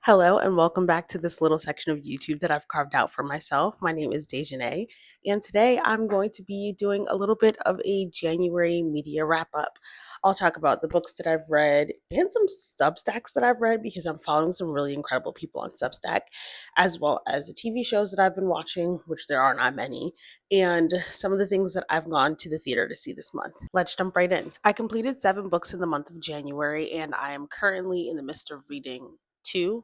Hello and welcome back to this little section of YouTube that I've carved out for myself. My name is Dejandhe, and today I'm going to be doing a little bit of a January media wrap up. I'll talk about the books that I've read and some Substacks that I've read because I'm following some really incredible people on Substack, as well as the TV shows that I've been watching, which there are not many, and some of the things that I've gone to the theater to see this month. Let's jump right in. I completed 7 books in the month of January, and I am currently in the midst of reading two,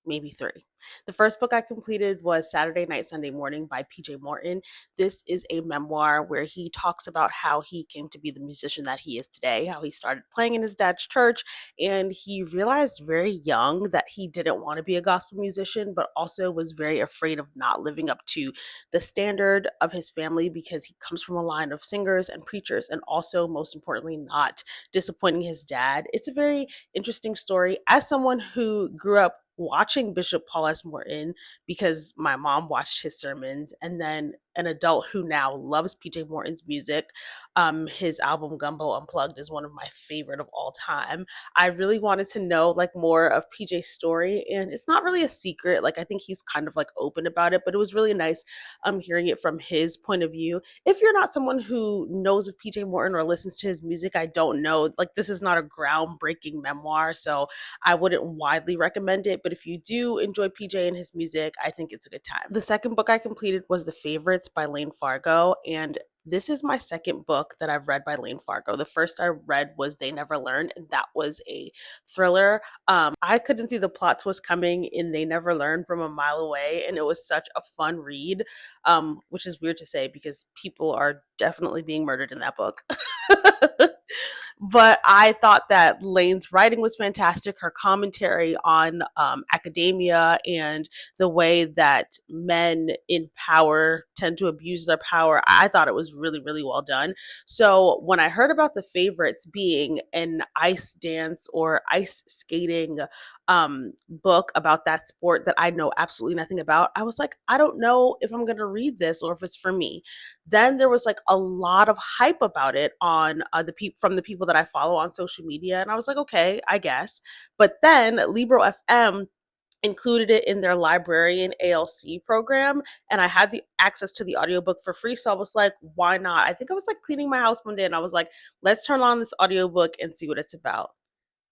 maybe three. The first book I completed was Saturday Night, Sunday Morning by PJ Morton. This is a memoir where he talks about how he came to be the musician that he is today, how he started playing in his dad's church, and he realized very young that he didn't want to be a gospel musician, but also was very afraid of not living up to the standard of his family because he comes from a line of singers and preachers, and also, most importantly, not disappointing his dad. It's a very interesting story. As someone who grew up watching Bishop Paul S. Morton because my mom watched his sermons, and then an adult who now loves PJ Morton's music. His album Gumbo Unplugged is one of my favorite of all time. I really wanted to know like more of PJ's story, and it's not really a secret. Like I think he's kind of like open about it, but it was really nice hearing it from his point of view. If you're not someone who knows of PJ Morton or listens to his music, I don't know. Like this is not a groundbreaking memoir, so I wouldn't widely recommend it, but if you do enjoy PJ and his music, I think it's a good time. The second book I completed was The Favorites by Layne Fargo, and this is my second book that I've read by Layne Fargo. The first I read was They Never Learn, and that was a thriller. I couldn't see the plot twist coming in They Never Learn from a mile away, and it was such a fun read, which is weird to say because people are definitely being murdered in that book. But I thought that Layne's writing was fantastic. Her commentary on academia and the way that men in power tend to abuse their power, I thought it was really, really well done. So when I heard about The Favorites being an ice dance or ice skating book about that sport that I know absolutely nothing about, I was like, I don't know if I'm going to read this or if it's for me. Then there was like a lot of hype about it on from the people that I follow on social media, and I was like, okay, I guess. But then Libro FM included it in their librarian ALC program, and I had the access to the audiobook for free, so I was like, why not? I think I was like cleaning my house one day and I was like, let's turn on this audiobook and see what it's about.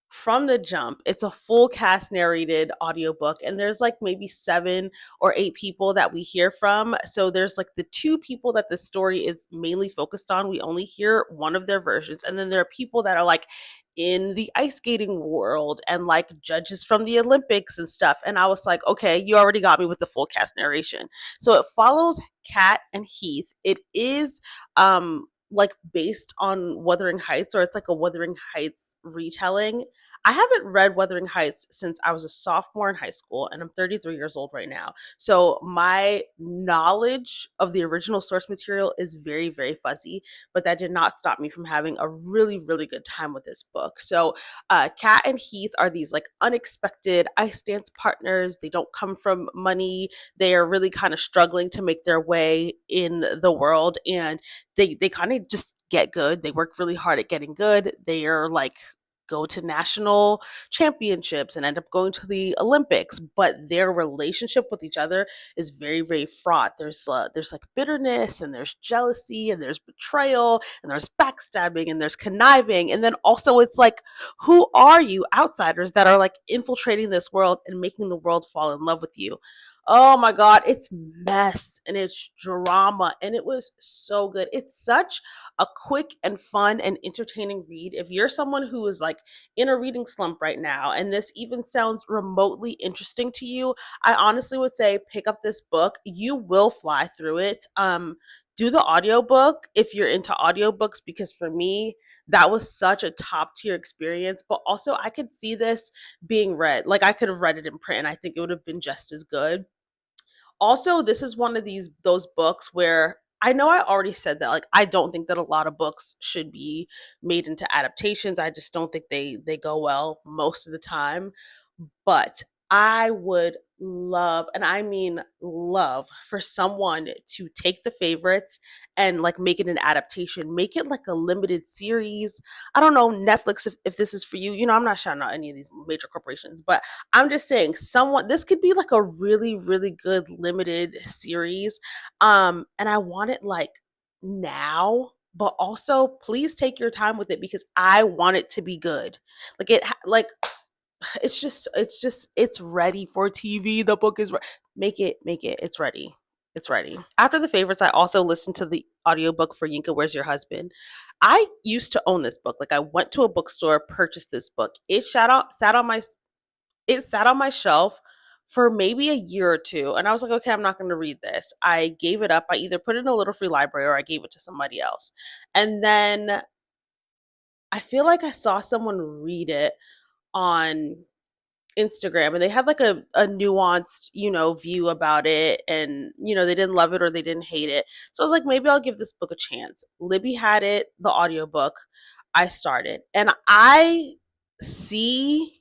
From the jump, it's a full cast narrated audiobook, and there's like maybe 7 or 8 people that we hear from. So there's like the 2 people that the story is mainly focused on. We only hear one of their versions, and then there are people that are like in the ice skating world and like judges from the Olympics and stuff. And I was like, okay, you already got me with the full cast narration. So it follows Kat and Heath. It is like based on Wuthering Heights, or it's like a Wuthering Heights retelling. I haven't read Wuthering Heights since I was a sophomore in high school, and I'm 33 years old right now. So my knowledge of the original source material is very, very fuzzy, but that did not stop me from having a really, really good time with this book. So Kat and Heath are these like unexpected ice dance partners. They don't come from money. They are really kind of struggling to make their way in the world, and they kind of just get good. They work really hard at getting good. They are like go to national championships and end up going to the Olympics, but their relationship with each other is very, very fraught. There's like bitterness, and there's jealousy, and there's betrayal, and there's backstabbing, and there's conniving, and then also it's like, who are you outsiders that are like infiltrating this world and making the world fall in love with you? Oh my God, it's mess and it's drama, and it was so good. It's such a quick and fun and entertaining read. If you're someone who is like in a reading slump right now and this even sounds remotely interesting to you, I honestly would say pick up this book. You will fly through it. Do the audiobook if you're into audiobooks, because for me that was such a top tier experience, but also I could see this being read. Like I could have read it in print and I think it would have been just as good. Also, this is one of those books where I know I already said that like I don't think that a lot of books should be made into adaptations. I just don't think they go well most of the time. But I would love, and I mean love, for someone to take the favorites and like make it an adaptation, make it like a limited series. I don't know, Netflix, if this is for you, you know, I'm not shouting out any of these major corporations, but I'm just saying someone, this could be like a really, really good limited series. And I want it like now, but also please take your time with it because I want it to be good. Like like it's ready for TV. The book is make it. It's ready. It's ready. After the favorites, I also listened to the audiobook for Yinka, Where's Your Husband? I used to own this book. Like I went to a bookstore, purchased this book. It sat on my shelf for maybe a year or two. And I was like, okay, I'm not going to read this. I gave it up. I either put it in a little free library or I gave it to somebody else. And then I feel like I saw someone read it on Instagram and they had like a nuanced, you know, view about it, and you know, they didn't love it or they didn't hate it. So I was like, maybe I'll give this book a chance. Libby had it, the audiobook. I started and I see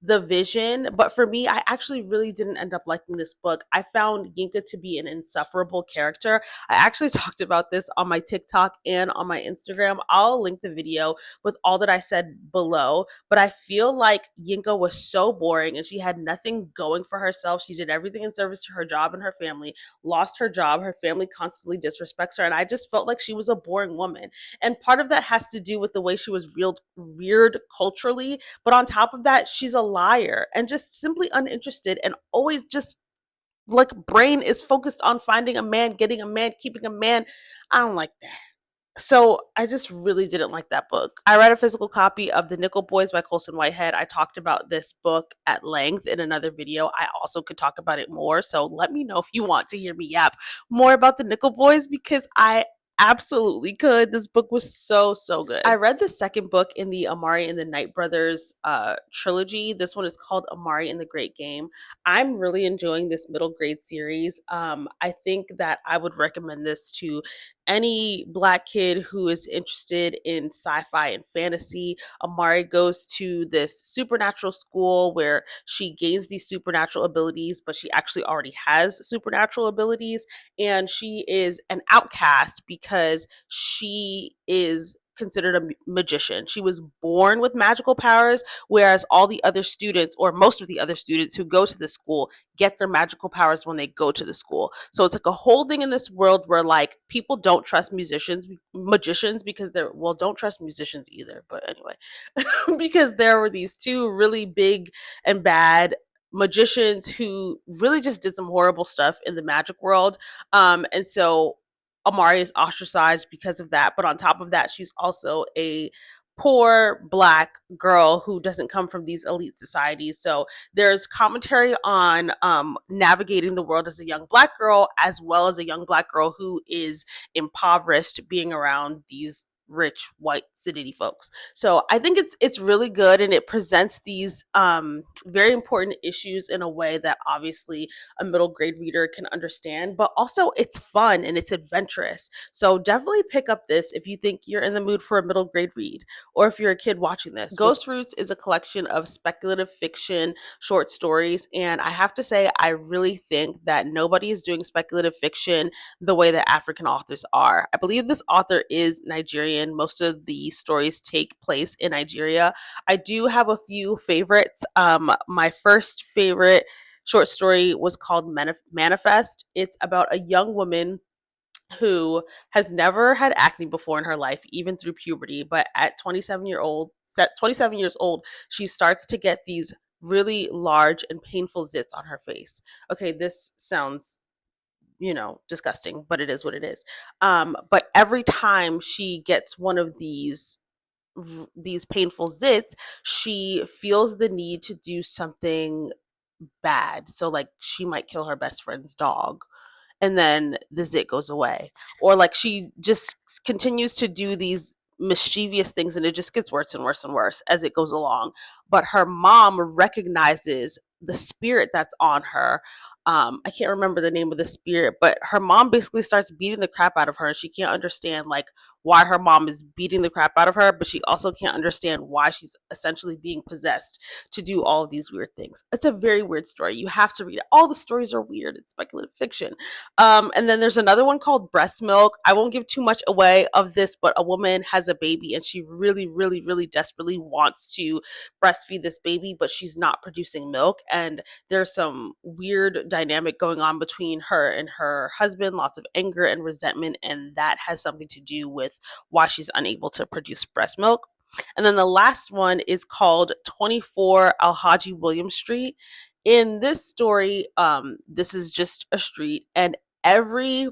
the vision. But for me, I actually really didn't end up liking this book. I found Yinka to be an insufferable character. I actually talked about this on my TikTok and on my Instagram. I'll link the video with all that I said below. But I feel like Yinka was so boring and she had nothing going for herself. She did everything in service to her job and her family, lost her job. Her family constantly disrespects her. And I just felt like she was a boring woman. And part of that has to do with the way she was reared culturally, but on top of that, she's a liar and just simply uninterested and always just like brain is focused on finding a man, getting a man, keeping a man. I don't like that. So I just really didn't like that book. I read a physical copy of The Nickel Boys by Colson Whitehead. I talked about this book at length in another video. I also could talk about it more. So let me know if you want to hear me yap more about The Nickel Boys because I absolutely could. This book was so good. I read the second book in the Amari and the Knight Brothers trilogy. This one is called Amari and the Great Game. I'm really enjoying this middle grade series. I think that I would recommend this to any Black kid who is interested in sci-fi and fantasy. Amari goes to this supernatural school where she gains these supernatural abilities, but she actually already has supernatural abilities, and she is an outcast because she is considered a magician. She was born with magical powers, whereas all the other students, or most of the other students who go to the school, get their magical powers when they go to the school. So it's like a whole thing in this world where like people don't trust magicians because they're, well, don't trust musicians either. But anyway, because there were these two really big and bad magicians who really just did some horrible stuff in the magic world. And so Amari is ostracized because of that. But on top of that, she's also a poor Black girl who doesn't come from these elite societies. So there's commentary on navigating the world as a young Black girl, as well as a young Black girl who is impoverished being around these rich white city folks. So I think it's really good, and it presents these very important issues in a way that obviously a middle grade reader can understand, but also it's fun and it's adventurous. So definitely pick up this if you think you're in the mood for a middle grade read, or if you're a kid watching this. Ghostroots is a collection of speculative fiction short stories, and I have to say I really think that nobody is doing speculative fiction the way that African authors are. I believe this author is Nigerian. Most of the stories take place in Nigeria. I do have a few favorites. My first favorite short story was called Manifest. It's about a young woman who has never had acne before in her life, even through puberty, but at 27 years old, she starts to get these really large and painful zits on her face. Okay, this sounds, you know, disgusting, but it is what it is. But every time she gets one of these painful zits, she feels the need to do something bad. So like she might kill her best friend's dog, and then the zit goes away. Or like she just continues to do these mischievous things, and it just gets worse and worse and worse as it goes along. But her mom recognizes the spirit that's on her, I can't remember the name of the spirit, but her mom basically starts beating the crap out of her, and she can't understand like why her mom is beating the crap out of her, but she also can't understand why she's essentially being possessed to do all of these weird things. It's a very weird story. You have to read it. All the stories are weird. It's speculative fiction. And then there's another one called Breast Milk. I won't give too much away of this, but a woman has a baby and she really, really, really desperately wants to breastfeed this baby, but she's not producing milk. And there's some weird dynamic going on between her and her husband, lots of anger and resentment, and that has something to do with why she's unable to produce breast milk. And then the last one is called 24 Alhaji William Street. In this story, this is just a street, and every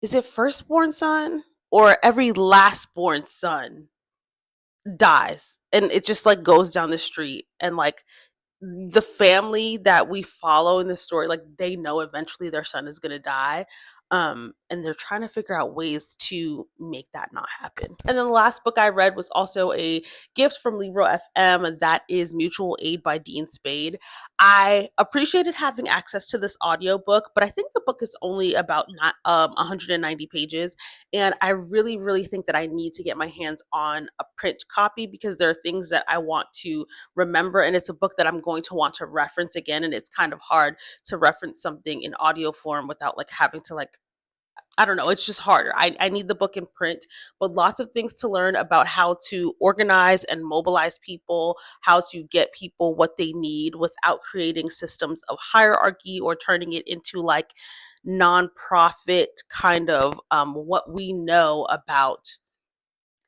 is it firstborn son or every lastborn son dies, and it just like goes down the street, and like the family that we follow in the story, like they know eventually their son is going to die, and they're trying to figure out ways to make that not happen. And then the last book I read was also a gift from Libro FM, and that is Mutual Aid by Dean Spade. I appreciated having access to this audiobook, but I think the book is only about 190 pages, and I really, really think that I need to get my hands on a print copy because there are things that I want to remember, and it's a book that I'm going to want to reference again, and it's kind of hard to reference something in audio form without like having to like, I don't know, it's just harder. I need the book in print, but lots of things to learn about how to organize and mobilize people, how to get people what they need without creating systems of hierarchy or turning it into like nonprofit kind of what we know about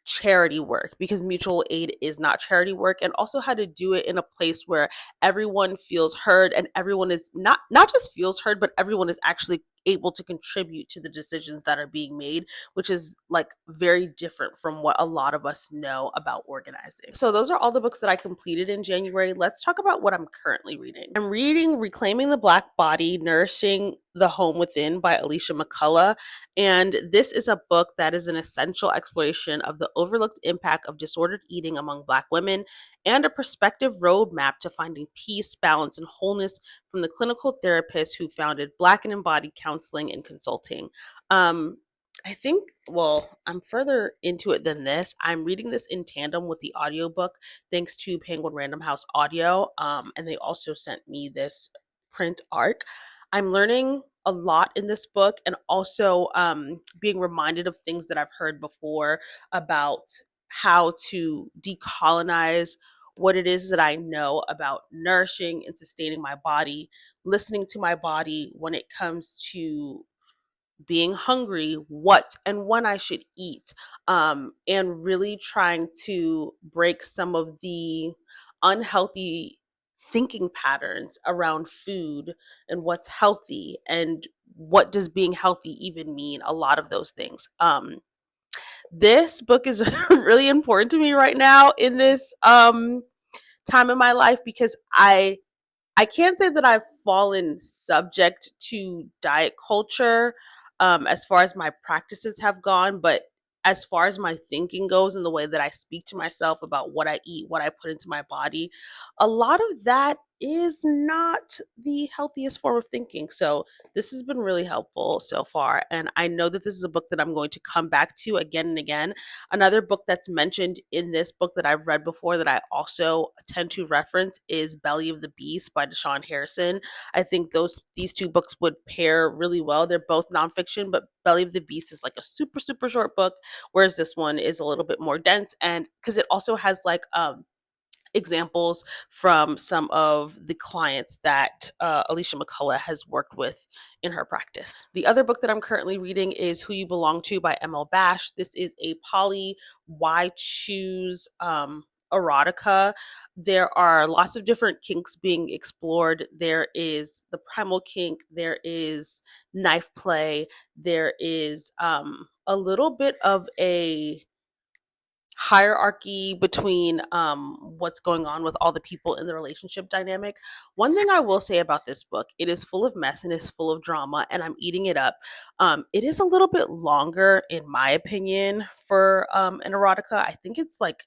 charity work, because mutual aid is not charity work, and also how to do it in a place where everyone feels heard, and everyone is not just feels heard, but everyone is actually able to contribute to the decisions that are being made, which is like very different from what a lot of us know about organizing. So those are all the books that I completed in January. Let's talk about what I'm currently reading. I'm reading Reclaiming the Black Body, Nourishing the Home Within by Alicia McCollough. And this is a book that is an essential exploration of the overlooked impact of disordered eating among Black women and a perspective roadmap to finding peace, balance, and wholeness from the clinical therapist who founded Black and Embodied Counseling and Consulting. I think, well, I'm further into it than this. I'm reading this in tandem with the audiobook thanks to Penguin Random House Audio. And they also sent me this print arc. I'm learning a lot in this book, and also being reminded of things that I've heard before about how to decolonize what it is that I know about nourishing and sustaining my body, listening to my body when it comes to being hungry, what and when I should eat, and really trying to break some of the unhealthy thinking patterns around food and what's healthy and what does being healthy even mean, a lot of those things. This book is really important to me right now in this time in my life, because I can't say that I've fallen subject to diet culture as far as my practices have gone, but as far as my thinking goes and the way that I speak to myself about what I eat, what I put into my body, a lot of that is not the healthiest form of thinking. So this has been really helpful so far. And I know that this is a book that I'm going to come back to again and again. Another book that's mentioned in this book that I've read before that I also tend to reference is Belly of the Beast by Deshaun Harrison. I think these two books would pair really well. They're both nonfiction, but Belly of the Beast is like a super, super short book, whereas this one is a little bit more dense. And because it also has like examples from some of the clients that Alicia McCollough has worked with in her practice. The other book that I'm currently reading is Who You Belong To by M.L. Bash. This is a poly why choose erotica. There are lots of different kinks being explored. There is the primal kink, there is knife play, there is a little bit of a hierarchy between what's going on with all the people in the relationship dynamic. One thing I will say about this book, it is full of mess and is full of drama, and I'm eating it up. It is a little bit longer, in my opinion, for an erotica. I think it's like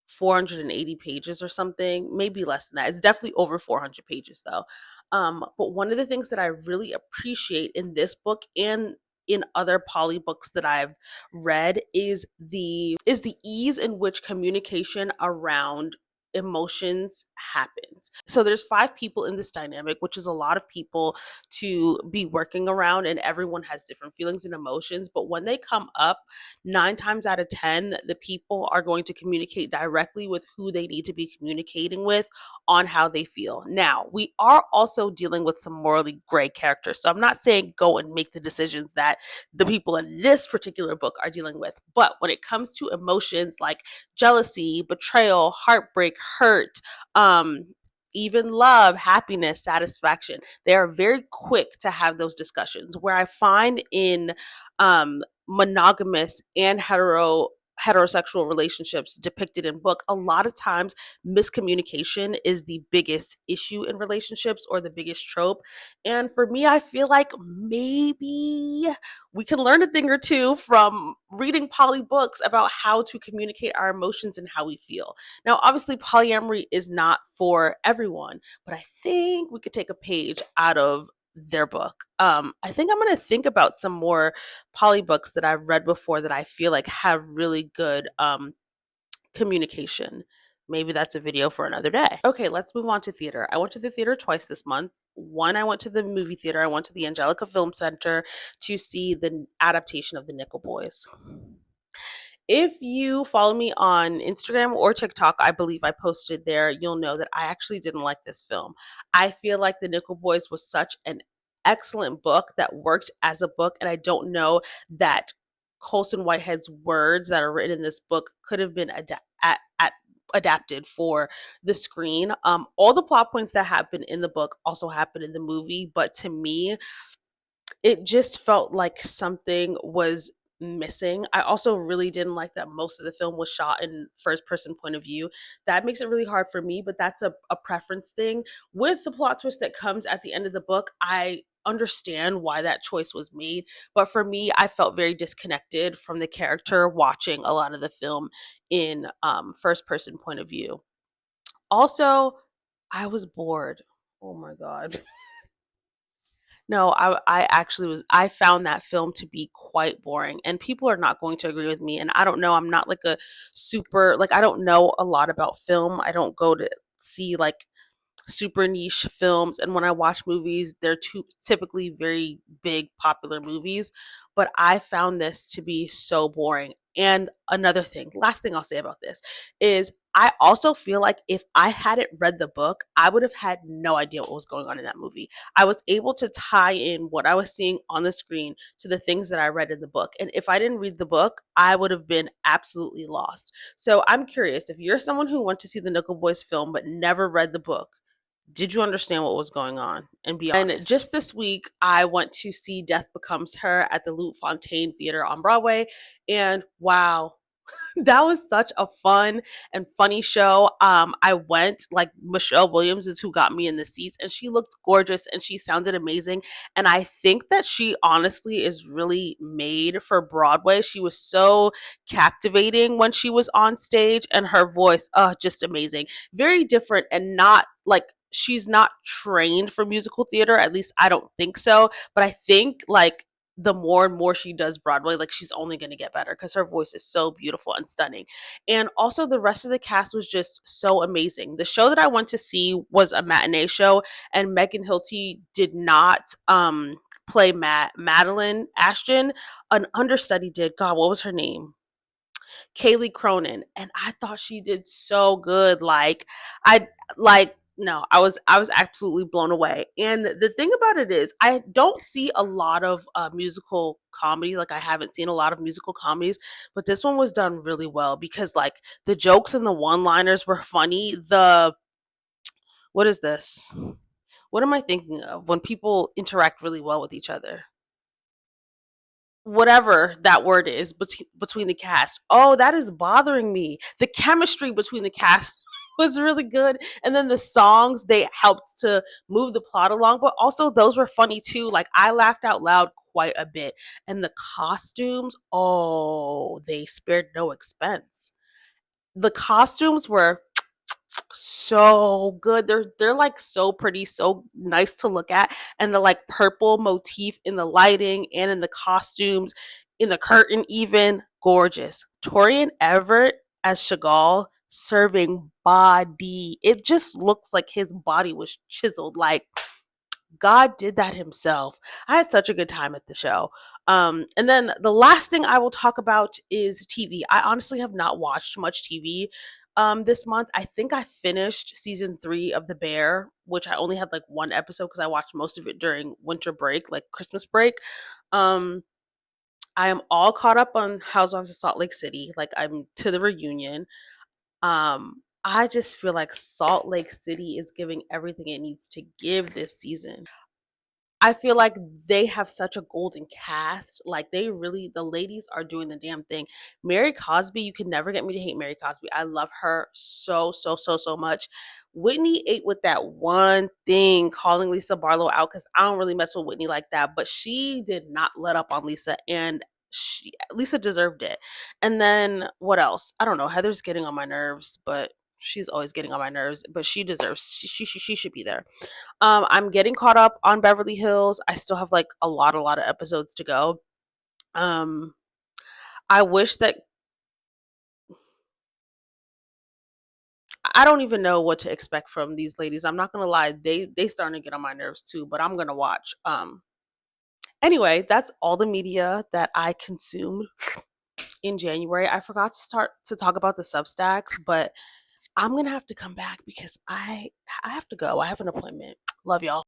480 pages or something, maybe less than that. It's definitely over 400 pages though. But one of the things that I really appreciate in this book and in other poly books that I've read is the ease in which communication around emotions happens. So there's 5 people in this dynamic, which is a lot of people to be working around, and everyone has different feelings and emotions, but when they come up, 9 times out of 10 the people are going to communicate directly with who they need to be communicating with on how they feel. Now, we are also dealing with some morally gray characters, so I'm not saying go and make the decisions that the people in this particular book are dealing with, but when it comes to emotions like jealousy, betrayal, heartbreak, hurt, even love, happiness, satisfaction, they are very quick to have those discussions. Where I find in monogamous and heterosexual relationships depicted in book, a lot of times miscommunication is the biggest issue in relationships or the biggest trope. And for me, I feel like maybe we can learn a thing or two from reading poly books about how to communicate our emotions and how we feel. Now, obviously, polyamory is not for everyone, but I think we could take a page out of their book. I think I'm going to think about some more poly books that I've read before that I feel like have really good communication. Maybe that's a video for another day. Okay, let's move on to theater. I went to the theater twice this month. One, I went to the movie theater. I went to the Angelica Film Center to see the adaptation of the Nickel Boys. If you follow me on Instagram or TikTok, I believe I posted there, you'll know that I actually didn't like this film. I feel like The Nickel Boys was such an excellent book that worked as a book, and I don't know that Colson Whitehead's words that are written in this book could have been adapted for the screen. All the plot points that happen in the book also happen in the movie, but to me, it just felt like something was missing. I also really didn't like that most of the film was shot in first person point of view. That makes it really hard for me, but that's a preference thing. With the plot twist that comes at the end of the book, I understand why that choice was made, but for me, I felt very disconnected from the character watching a lot of the film in first person point of view. Also, I was bored. Oh my god. No, I actually was, I found that film to be quite boring, and people are not going to agree with me. And I don't know, I'm not like a super, like, I don't know a lot about film. I don't go to see like super niche films, and when I watch movies, they're typically very big popular movies, but I found this to be so boring. And another thing, last thing I'll say about this is I also feel like if I hadn't read the book, I would have had no idea what was going on in that movie. I was able to tie in what I was seeing on the screen to the things that I read in the book, and if I didn't read the book, I would have been absolutely lost. So I'm curious, if you're someone who went to see the Nickel Boys film but never read the book, did you understand what was going on? And be honest. And just this week, I went to see Death Becomes Her at the Loup Fontaine Theater on Broadway. And wow, that was such a fun and funny show. I went, like, Michelle Williams is who got me in the seats, and she looked gorgeous and she sounded amazing. And I think that she honestly is really made for Broadway. She was so captivating when she was on stage, and her voice, just amazing. Very different, and not like, she's not trained for musical theater. At least I don't think so. But I think, like, the more and more she does Broadway, like, she's only going to get better because her voice is so beautiful and stunning. And also, the rest of the cast was just so amazing. The show that I went to see was a matinee show, and Megan Hilty did not play Madeline Ashton. An understudy did. God, what was her name? Kaylee Cronin, and I thought she did so good. I like no, I was absolutely blown away. And the thing about it is, I don't see a lot of musical comedy. Like, I haven't seen a lot of musical comedies, but this one was done really well because, like, the jokes and the one-liners were funny. The What is this? What am I thinking of when people interact really well with each other? Whatever that word is, between the cast. Oh, that is bothering me. The chemistry between the cast was really good, and then the songs, they helped to move the plot along, but also those were funny too. Like, I laughed out loud quite a bit, and the costumes, oh, they spared no expense. The costumes were so good. They're like so pretty, so nice to look at, and the like purple motif in the lighting and in the costumes, in the curtain even, gorgeous. Torian Everett as Chagall serving body. It just looks like his body was chiseled. Like God did that himself. I had such a good time at the show. And then the last thing I will talk about is TV. I honestly have not watched much TV this month. I think I finished season 3 of The Bear, which I only had like one episode because I watched most of it during winter break, like Christmas break. Um, I am all caught up on Housewives of Salt Lake City. Like I'm to the reunion. I just feel like Salt Lake City is giving everything it needs to give this season. I feel like they have such a golden cast. Like they really, the ladies are doing the damn thing. Mary Cosby, you can never get me to hate Mary Cosby. I love her so, so, so, so much. Whitney ate with that one thing, calling Lisa Barlow out, because I don't really mess with Whitney like that. But she did not let up on Lisa, and Lisa deserved it. And then what else? I don't know. Heather's getting on my nerves, but she's always getting on my nerves. But she deserves. She should be there. I'm getting caught up on Beverly Hills. I still have like a lot of episodes to go. Um, I wish that I don't even know what to expect from these ladies. I'm not gonna lie, they starting to get on my nerves too, but I'm gonna watch. Anyway, that's all the media that I consumed in January. I forgot to start to talk about the Substacks, but I'm gonna have to come back because I have to go. I have an appointment. Love y'all.